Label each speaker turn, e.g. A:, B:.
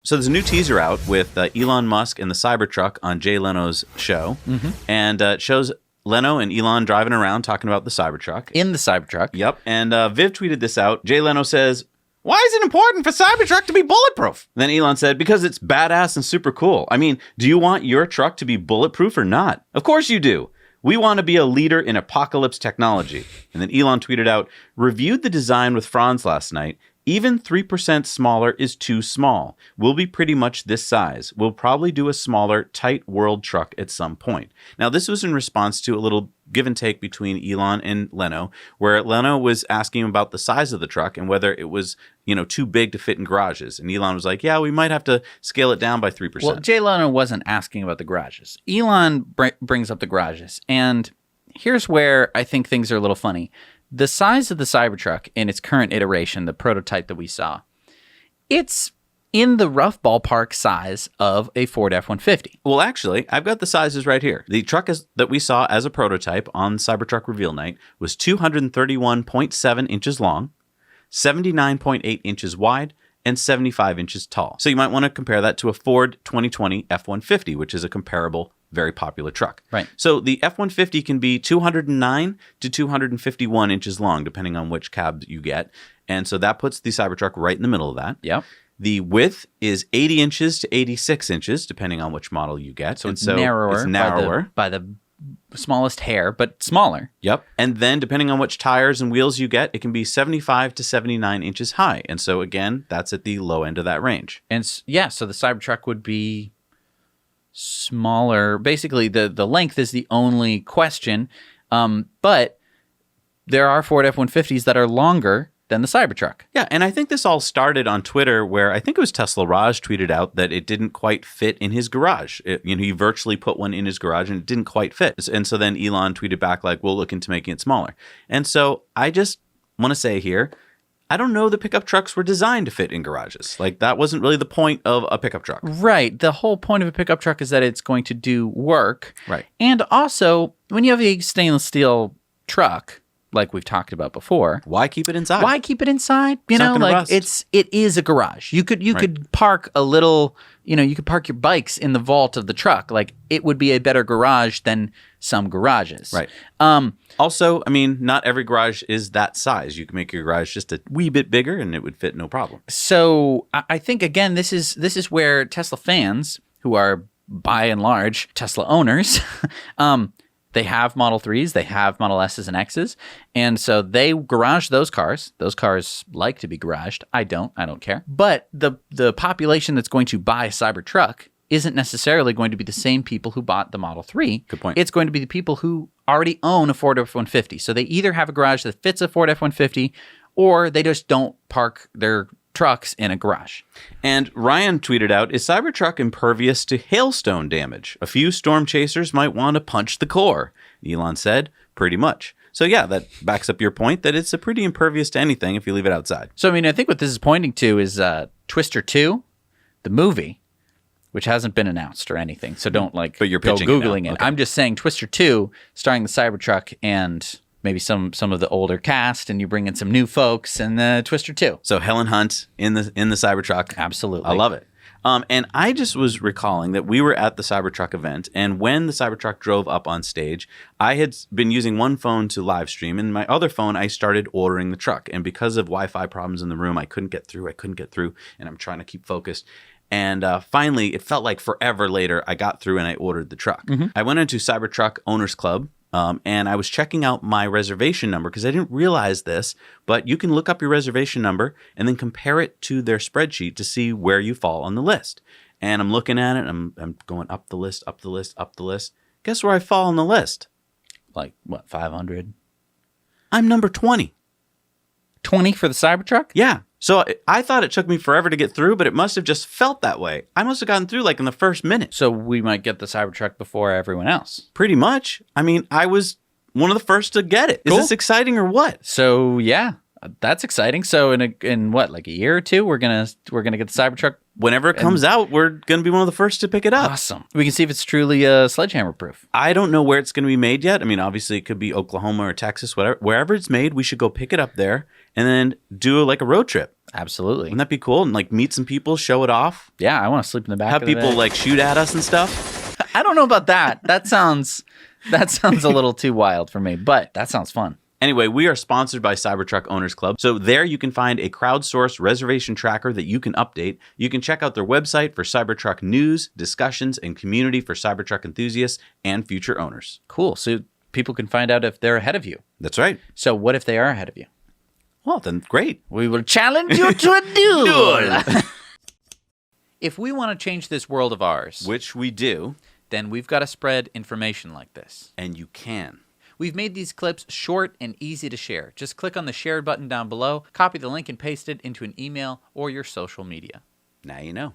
A: So there's a new teaser out with Elon Musk and the Cybertruck on Jay Leno's show. And it shows Leno and Elon driving around talking about the Cybertruck.
B: In the Cybertruck.
A: Yep. And Viv tweeted this out. Jay Leno says, "Why is it important for Cybertruck to be bulletproof?" Then Elon said, "Because it's badass and super cool. I mean, do you want your truck to be bulletproof or not? Of course you do. We want to be a leader in apocalypse technology." And then Elon tweeted out, "Reviewed the design with Franz last night. Even 3% smaller is too small. We'll be pretty much this size. We'll probably do a smaller, tight world truck at some point." Now, this was in response to a little give and take between Elon and Leno, where Leno was asking him about the size of the truck and whether it was, too big to fit in garages. And Elon was like, "Yeah, we might have to scale it down by 3%.
B: Well, Jay Leno wasn't asking about the garages. Elon brings up the garages. And here's where I think things are a little funny. The size of the Cybertruck in its current iteration, the prototype that we saw, it's in the rough ballpark size of a Ford F-150.
A: Well, actually, I've got the sizes right here. The truck that we saw as a prototype on Cybertruck reveal night was 231.7 inches long, 79.8 inches wide, and 75 inches tall. So you might want to compare that to a Ford 2020 F-150, which is a comparable, very popular truck.
B: Right.
A: So the F-150 can be 209 to 251 inches long, depending on which cab you get. And so that puts the Cybertruck right in the middle of that.
B: Yep.
A: The width is 80 inches to 86 inches, depending on which model you get.
B: So it's narrower.
A: It's narrower.
B: By the smallest hair, but smaller.
A: Yep. And then depending on which tires and wheels you get, it can be 75 to 79 inches high. And so again, that's at the low end of that range.
B: And so the Cybertruck would be smaller. Basically, the length is the only question. But there are Ford F-150s that are longer than the Cybertruck.
A: Yeah, and I think this all started on Twitter where I think it was Tesla Raj tweeted out that it didn't quite fit in his garage. He virtually put one in his garage and it didn't quite fit. And so then Elon tweeted back like, "We'll look into making it smaller." And so I just want to say here, I don't know the pickup trucks were designed to fit in garages. Like, that wasn't really the point of a pickup truck.
B: Right. The whole point of a pickup truck is that it's going to do work.
A: Right.
B: And also, when you have a stainless steel truck, like we've talked about before,
A: why keep it inside?
B: Why keep it inside?
A: It's not gonna rust.
B: It is a garage. You could park a little, you could park your bikes in the vault of the truck. Like, it would be a better garage than some garages.
A: Right. Also, I mean, not every garage is that size. You can make your garage just a wee bit bigger and it would fit no problem.
B: So I think, again, this is where Tesla fans, who are by and large Tesla owners, they have Model 3s, they have Model S's and X's, and so they garage those cars. Those cars like to be garaged. I don't care. But the population that's going to buy a Cybertruck isn't necessarily going to be the same people who bought the Model 3.
A: Good point.
B: It's going to be the people who already own a Ford F-150. So they either have a garage that fits a Ford F-150, or they just don't park their trucks in a garage.
A: And Ryan tweeted out, "Is Cybertruck impervious to hailstone damage? A few storm chasers might want to punch the core." Elon said, "Pretty much." So yeah, that backs up your point that it's a pretty impervious to anything if you leave it outside.
B: So I mean, I think what this is pointing to is Twister 2, the movie, which hasn't been announced or anything. So don't
A: but you're
B: go
A: pitching
B: Googling it.
A: Okay.
B: I'm just saying Twister 2, starring the Cybertruck and maybe some of the older cast, and you bring in some new folks, and Twister 2.
A: So Helen Hunt in the Cybertruck.
B: Absolutely.
A: I love it. And I just was recalling that we were at the Cybertruck event, and when the Cybertruck drove up on stage, I had been using one phone to live stream, and my other phone, I started ordering the truck. And because of Wi-Fi problems in the room, I couldn't get through, and I'm trying to keep focused. And finally, it felt like forever later, I got through and I ordered the truck. Mm-hmm. I went into Cybertruck Owners Club, and I was checking out my reservation number because I didn't realize this, but you can look up your reservation number and then compare it to their spreadsheet to see where you fall on the list. And I'm looking at it, I'm going up the list, up the list, up the list. Guess where I fall on the list?
B: Like, what, 500?
A: I'm number 20.
B: 20 for the Cybertruck?
A: Yeah. So I thought it took me forever to get through, but it must have just felt that way. I must have gotten through like in the first minute.
B: So we might get the Cybertruck before everyone else.
A: Pretty much. I mean, I was one of the first to get it. Cool. Is this exciting or what?
B: So yeah, that's exciting. So in what, like a year or two, we're gonna get the Cybertruck.
A: Whenever it comes out, we're going to be one of the first to pick it up.
B: Awesome. We can see if it's truly sledgehammer proof.
A: I don't know where it's going to be made yet. I mean, obviously it could be Oklahoma or Texas, whatever. Wherever it's made, we should go pick it up there and then do like a road trip.
B: Absolutely.
A: Wouldn't that be cool? And like meet some people, show it off.
B: Yeah, I want to sleep in the back
A: Have
B: of the
A: people
B: van.
A: like shoot at us and stuff.
B: I don't know about that. That sounds a little too wild for me, but that sounds fun.
A: Anyway, we are sponsored by Cybertruck Owners Club. So there you can find a crowdsourced reservation tracker that you can update. You can check out their website for Cybertruck news, discussions, and community for Cybertruck enthusiasts and future owners.
B: Cool. So people can find out if they're ahead of you.
A: That's right.
B: So what if they are ahead of you?
A: Well, then great.
B: We will challenge you to a duel. If we want to change this world of ours,
A: Which we do,
B: then we've got to spread information like this.
A: and you can.
B: We've made these clips short and easy to share. Just click on the share button down below, copy the link and paste it into an email or your social media.
A: Now you know.